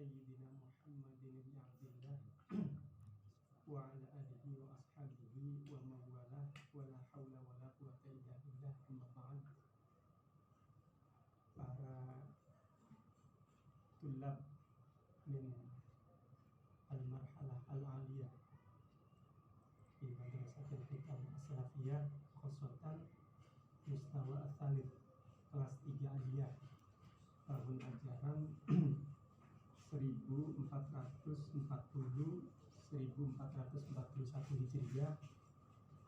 سيدنا محمد بن عبد الله وعلى آله وأصحابه ومن والاه ولا حول ولا قوة إلا بالله. أما بعد. Para tulab min al-marhalah al-aliyah di Madrasatul Hikam As-Salafiyah Khosotan Mustawa Ats-Tsalits kelas 3 aliyah tahun ajaran 1441 Hijriah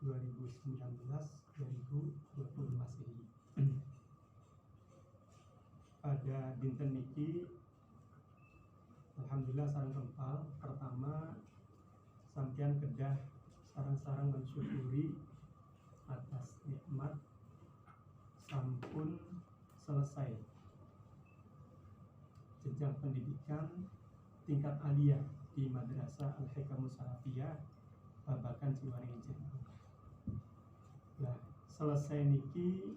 2019-2020 Masehi. Pada dinten niki alhamdulillah sareng kempal pertama sampeyan kedah sareng-sareng mensyukuri atas nikmat sampun selesai jenjang pendidikan tingkat aliyah di Madrasah Al-Hikamus Salafiyah Babakan Ciwaringin Cirebon. Nah, selesai niki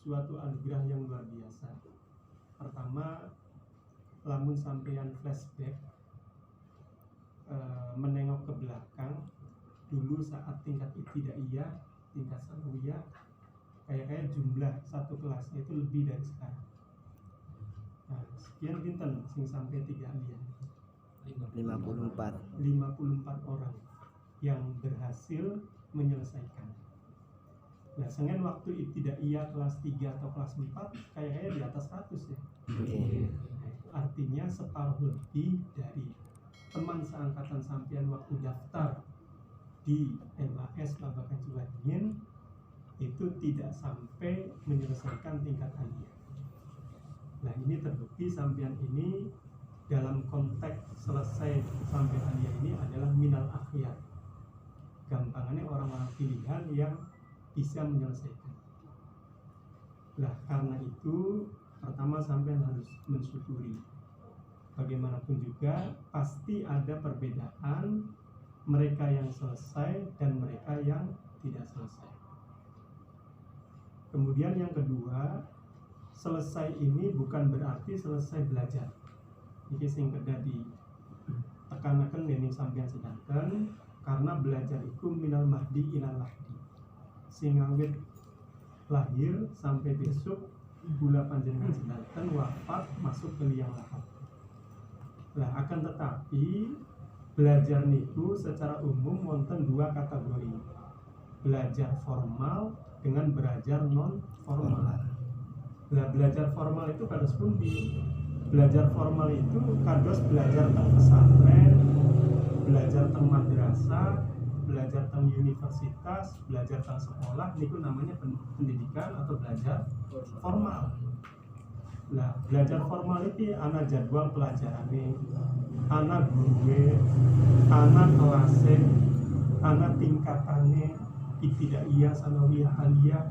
suatu anugerah yang luar biasa. Pertama, lamun sampeyan flashback menengok ke belakang dulu saat tingkat ibtidaiyah, tingkat sanawiyah, kayak jumlah satu kelasnya itu lebih dari sekarang. Nah, sekian pinten sing sampai 3 aliyah. 54 orang yang berhasil menyelesaikan. Nah, sengen waktu ibtidaiyah kelas 3 atau kelas 4 kayaknya di atas 100 ya. Artinya separuh lebih dari teman seangkatan sampean waktu daftar di MAS Babakan Ciwaringin itu tidak sampai menyelesaikan tingkat aliyah. Nah, ini terbukti sampean ini dalam konteks selesai sampai aliyah ini adalah minal akhyar. Gampangannya orang-orang pilihan yang bisa menyelesaikan. Nah, karena itu pertama sampean harus mensyukuri. Bagaimanapun juga pasti ada perbedaan mereka yang selesai dan mereka yang tidak selesai. Kemudian yang kedua, selesai ini bukan berarti selesai belajar. Iki sing kedah di tekanaken dening sampeyan sedanten karena belajar itu minal mahdi ilal lahdi. Sing awit lahir sampai besok gula panjenengan sedanten wafat masuk ke liang lahat. Lah akan tetapi belajar niku secara umum wonten 2 kategori. Belajar formal dengan belajar non formal. Lah belajar formal itu kados pundi? Belajar formal itu kados belajar teng pesantren, belajar teng madrasah, belajar teng universitas, belajar teng sekolah, niku namanya pendidikan atau belajar formal. Lah belajar formal itu ana jadwal pelajarane, ana guruwe, ana kelase, ana tingkatane, ibtidaiyah, sanawiyah, aliyah,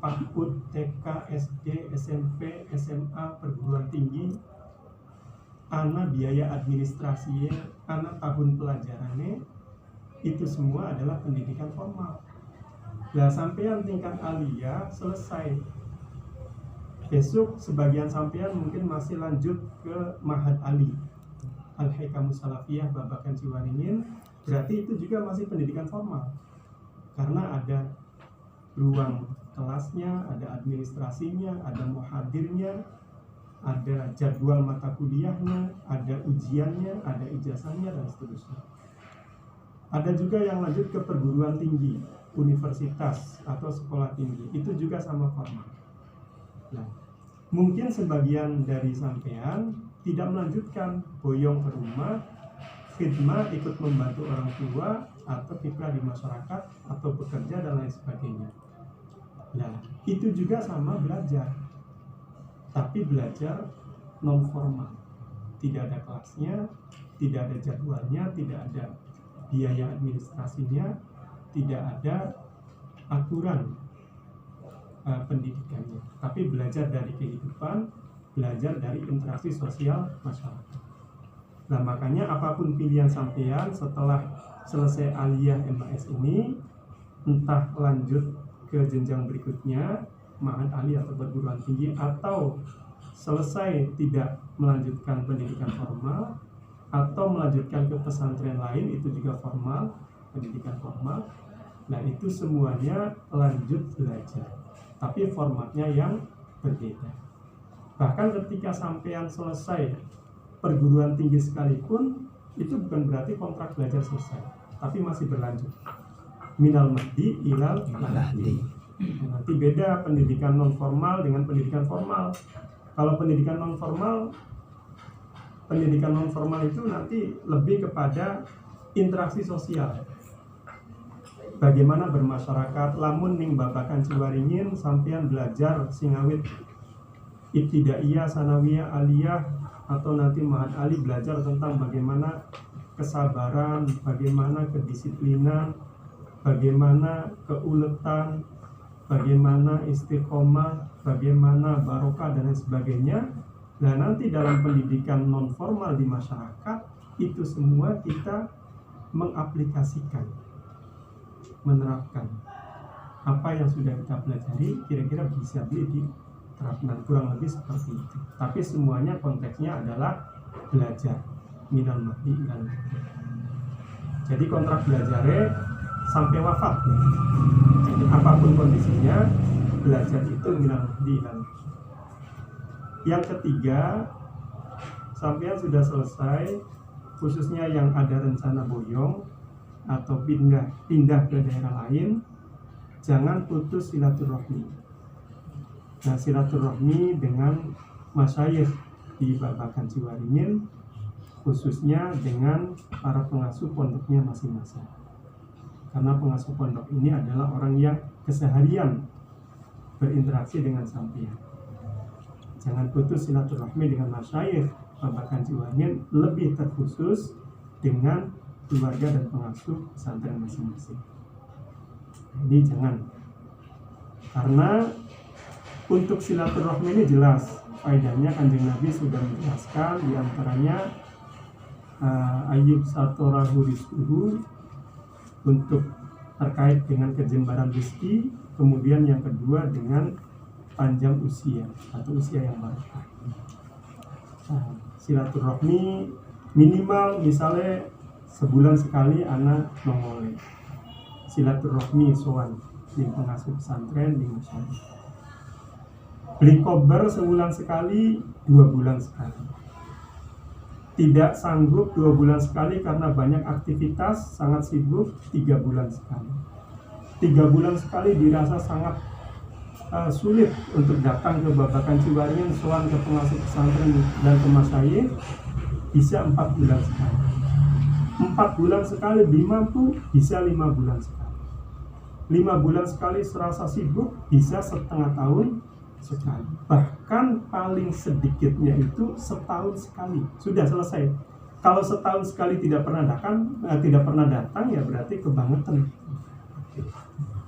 PAUD, TK, SD, SMP, SMA, perguruan tinggi, ana biaya administrasinya, ana tahun pelajarannya, itu semua adalah pendidikan formal. Nah, sampean tingkat aliyah selesai. Besok sebagian sampean mungkin masih lanjut ke Mahad Ali Al-Hikamus Salafiyah Babakan Ciwaringin, berarti itu juga masih pendidikan formal. Karena ada ruang kelasnya, ada administrasinya, ada muhadirnya, ada jadwal mata kuliahnya, ada ujiannya, ada ijazahnya, dan seterusnya. Ada juga yang lanjut ke perguruan tinggi, universitas atau sekolah tinggi, itu juga sama formal. Nah, mungkin sebagian dari sampean tidak melanjutkan, boyong ke rumah, khidmat, ikut membantu orang tua, atau kiprah di masyarakat, atau bekerja dan lain sebagainya. Nah, itu juga sama belajar, tapi belajar non formal, tidak ada kelasnya, tidak ada jadwalnya, tidak ada biaya administrasinya, tidak ada aturan pendidikannya, tapi belajar dari kehidupan, belajar dari interaksi sosial masyarakat. Nah, makanya apapun pilihan sampean setelah selesai aliyah MAS ini, entah lanjut ke jenjang berikutnya, Ma'had Ali atau perguruan tinggi, atau selesai tidak melanjutkan pendidikan formal atau melanjutkan ke pesantren lain, itu juga formal, pendidikan formal. Nah, itu semuanya lanjut belajar, tapi formatnya yang berbeda. Bahkan ketika sampean selesai perguruan tinggi sekalipun, itu bukan berarti kontrak belajar selesai, tapi masih berlanjut. Minal mahdi ilal lahdi. Nanti beda pendidikan non formal dengan pendidikan formal. Kalau pendidikan non formal itu nanti lebih kepada interaksi sosial. Bagaimana bermasyarakat, lamun ning babakan ciwaringin sampean belajar singawit ibtidaiyah, sanawiyah, aliyah, atau nanti mahat ali belajar tentang bagaimana kesabaran, bagaimana kedisiplinan, bagaimana keuletan, bagaimana istiqomah, bagaimana barokah dan lain sebagainya. Nah, nanti dalam pendidikan non formal di masyarakat itu semua kita mengaplikasikan, menerapkan apa yang sudah kita pelajari, kira-kira bisa diterapkan, kurang lebih seperti itu. Tapi semuanya konteksnya adalah belajar minal mahdi ilal lahdi. Jadi kontrak belajarnya sampai wafat. Jadi apapun kondisinya, belajar itu minal mahdi ilal lahdi. Yang ketiga, sampean sudah selesai, khususnya yang ada rencana boyong atau pindah ke daerah lain, jangan putus silaturahmi. Nah, silaturahmi dengan masyayikh di Babakan Ciwaringin, khususnya dengan para pengasuh pondoknya masing-masing. Karena pengasuh pondok ini adalah orang yang keseharian berinteraksi dengan sampean. Jangan putus silaturahmi dengan masyayikh Babakan Ciwaringin, lebih terkhusus dengan keluarga dan pengasuh pesantren masing-masing. Ini jangan. Karena untuk silaturahmi ini jelas faedahnya, Kanjeng Nabi sudah menjelaskan, diantaranya Ayyub satorahu rizquhu, untuk terkait dengan kejembaran rezeki, kemudian yang kedua dengan panjang usia atau usia yang barokah. Silaturahmi minimal misalnya sebulan sekali anak nongole silaturahmi sowan di pengasuh pesantren di masyarakat. Beli kober sebulan sekali, 2 bulan sekali. Tidak sanggup 2 bulan sekali karena banyak aktivitas, sangat sibuk, 3 bulan sekali. 3 bulan sekali dirasa sangat sulit untuk datang ke Babakan Ciwaringin, sowan ke pengasuh pesantren dan ke masyayikh, bisa 4 bulan sekali. 4 bulan sekali belum mampu, bisa 5 bulan sekali. 5 bulan sekali serasa sibuk, bisa setengah tahun sekali. Bahkan paling sedikitnya itu setahun sekali, sudah selesai. Kalau setahun sekali tidak pernah datang, ya berarti kebangetan.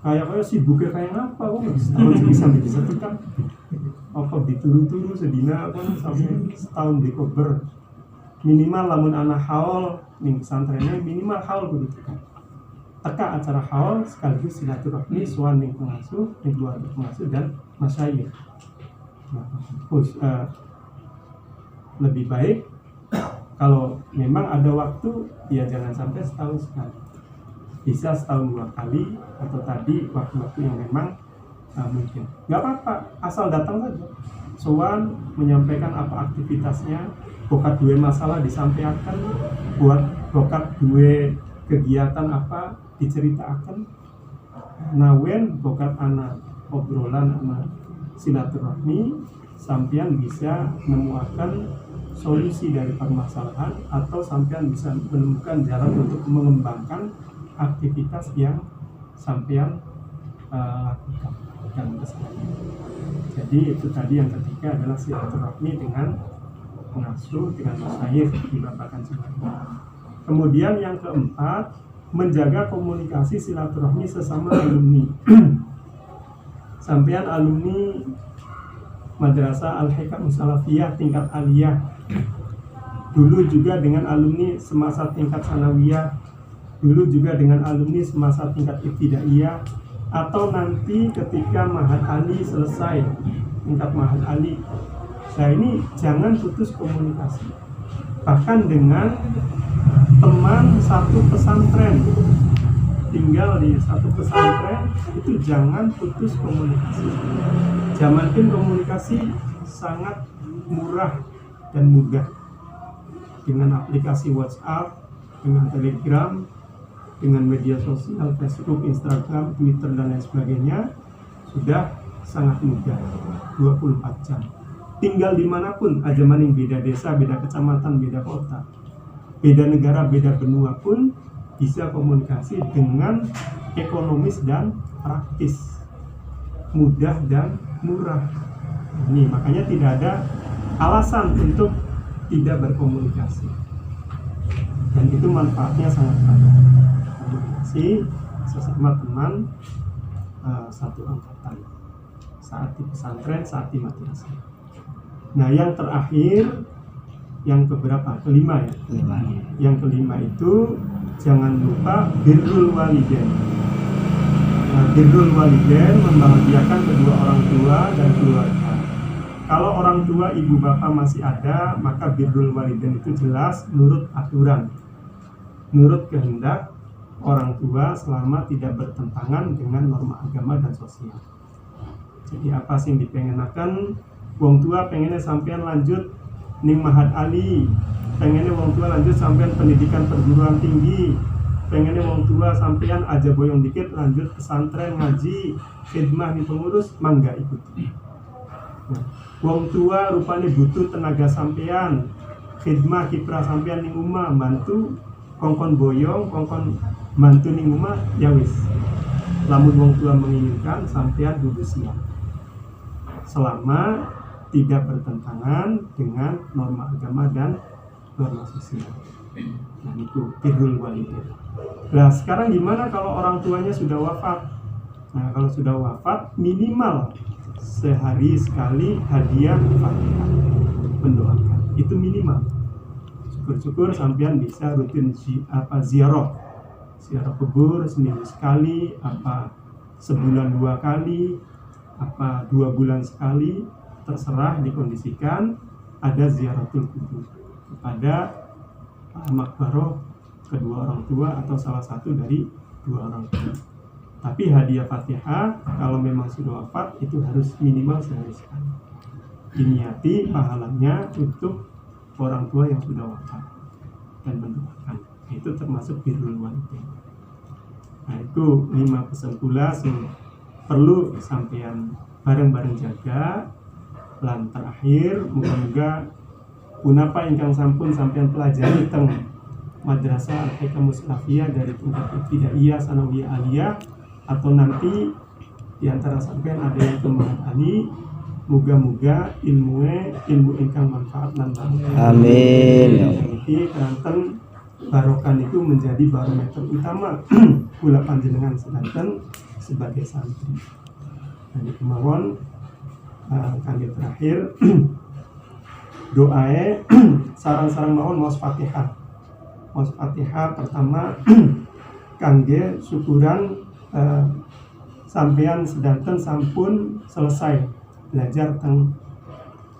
Kayak sibuknya kayak apa? Setahun bisa tekan. Apa dituru-turu sedina kan sampai setahun di kober. Minimal lamun anak haul ning pesantrennya minimal haul kudu tekan. Teka acara haul sekaligus silaturahmi sowan ning pengasuh, ning keluarga pengasuh dan masyayikh. Lebih baik kalau memang ada waktu, ya jangan sampai setahun sekali. Bisa setahun 2 kali, atau tadi waktu-waktu yang memang mungkin. Nggak apa-apa, asal datang saja. Sowan menyampaikan apa aktivitasnya, bokat 2 masalah disampaikan, bokat 2 kegiatan apa diceritakan. Nawen bokat anak obrolan anak silaturahmi, sampean bisa menemukan solusi dari permasalahan, atau sampean bisa menemukan jalan untuk mengembangkan aktivitas yang sampean lakukan dan kesalahan. Jadi itu tadi yang ketiga adalah silaturahmi dengan pengasuh, dengan masyayikh di Babakan Ciwaringin. Kemudian yang keempat, menjaga komunikasi silaturahmi sesama alumni. Sampean alumni Madrasah Al-Hikam Salafiyah tingkat aliyah, dulu juga dengan alumni semasa tingkat sanawiyah, dulu juga dengan alumni semasa tingkat ibtidaiyah, atau nanti ketika Mahat Ali selesai tingkat Mahat Ali, Nah ini jangan putus komunikasi, bahkan dengan teman satu pesantren, tinggal di satu pesantren itu jangan putus komunikasi. Zamankan komunikasi sangat murah dan mudah dengan aplikasi WhatsApp, dengan Telegram, dengan media sosial Facebook, Instagram, Twitter dan lain sebagainya sudah sangat mudah, 24 jam. Tinggal dimanapun, aja maning beda desa, beda kecamatan, beda kota, beda negara, beda benua pun bisa komunikasi dengan ekonomis dan praktis, mudah dan murah. Ini makanya tidak ada alasan untuk tidak berkomunikasi, dan itu manfaatnya sangat banyak. Komunikasi sesama teman satu angkatan, saat di pesantren, saat di madrasah. Nah yang terakhir, yang keberapa? Kelima ya? Kelima. Yang kelima itu jangan lupa birrul walidain. Nah, birrul walidain membahagiakan kedua orang tua dan keluarga. Kalau orang tua ibu bapak masih ada, maka birrul walidain itu jelas nurut aturan, nurut kehendak orang tua selama tidak bertentangan dengan norma agama dan sosial. Jadi apa sih yang dipengenakan? Wong tua pengennya sampean lanjut ning Mahat Ali, pengennya wong tua lanjut sampean pendidikan perguruan tinggi, pengennya wong tua sampean aja boyong dikit lanjut pesantren ngaji, khidmah di pengurus, mangga ikuti. Nah, wong tua rupanya butuh tenaga sampean, khidmah kiprah sampean ning umah, bantu kongkon boyong, kongkon bantu ning umah, ya wis. Lamun wong tua menginginkan sampean kudu siap. Selama tidak bertentangan dengan norma agama dan norma sosial. Nah itu birrul walidain. Nah sekarang gimana kalau orang tuanya sudah wafat? Nah kalau sudah wafat minimal sehari sekali hadiah Fatihah, mendoakan. Itu minimal. Syukur-syukur sampean bisa rutin ziarah kubur seminggu sekali, apa sebulan 2 kali, apa 2 bulan sekali, terserah, dikondisikan ada ziaratul kubur kepada makbaroh kedua orang tua atau salah satu dari 2 orang tua. Tapi hadiah Fatihah kalau memang sudah wafat itu harus minimal sehari sekali. Diniati pahalanya untuk orang tua yang sudah wafat dan mendoakan. Itu termasuk birrul walidain. Nah itu 5 pesan pula yang perlu sampean bareng-bareng jaga. Lan terakhir, moga-moga punapa ingkang sampun sampean pelajari teng Madrasah Al-Hikam Musrafiyah dari tingkat ibtidaiyah, sanawiyah, aliyah, atau nanti diantara sampean ada yang ke Mahat Ali, moga-moga ilmu ingkang manfaat lan barokah. Amin. Iki keranten barokan itu menjadi barometer utama kula panjenengan sedanten sebagai santri. Dan kemawon kali terakhir doae sarang-sarang mawon maos Fatihah. Maos Fatihah pertama kangge syukuran sampean sedanten sampun selesai belajar teng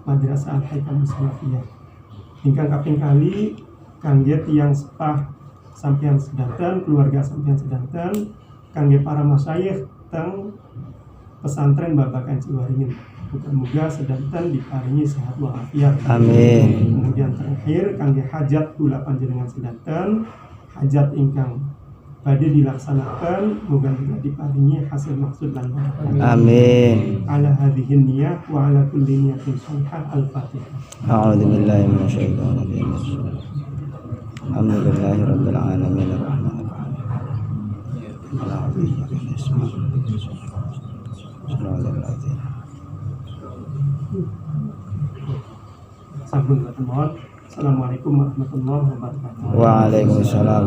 Madrasah Al-Hikam Musrafiyah. Ingkang kaping kali kangge tiyang sepah sampean sedanten, keluarga sampean sedanten, kangge para masyayikh teng pesantren Babakan Ciwaringin. Moga-moga sedanten diparingi sehat walafiat. Amin. Kemudian terakhir kangge hajat kula panjenengan sedanten, hajat ingkang badhe dilaksanakan, moga-moga diparingi hasil maksud dan barokah. Amin. Ala hadhihi niyah wa ala kulli niyatin shalihah. Al-Fatihah. A'udzu billahi minasyaitonir rajim. Alhamdulillahirabbil alamin arrahmanir rahim. Assalamualaikum warahmatullahi wabarakatuh. Waalaikumsalam.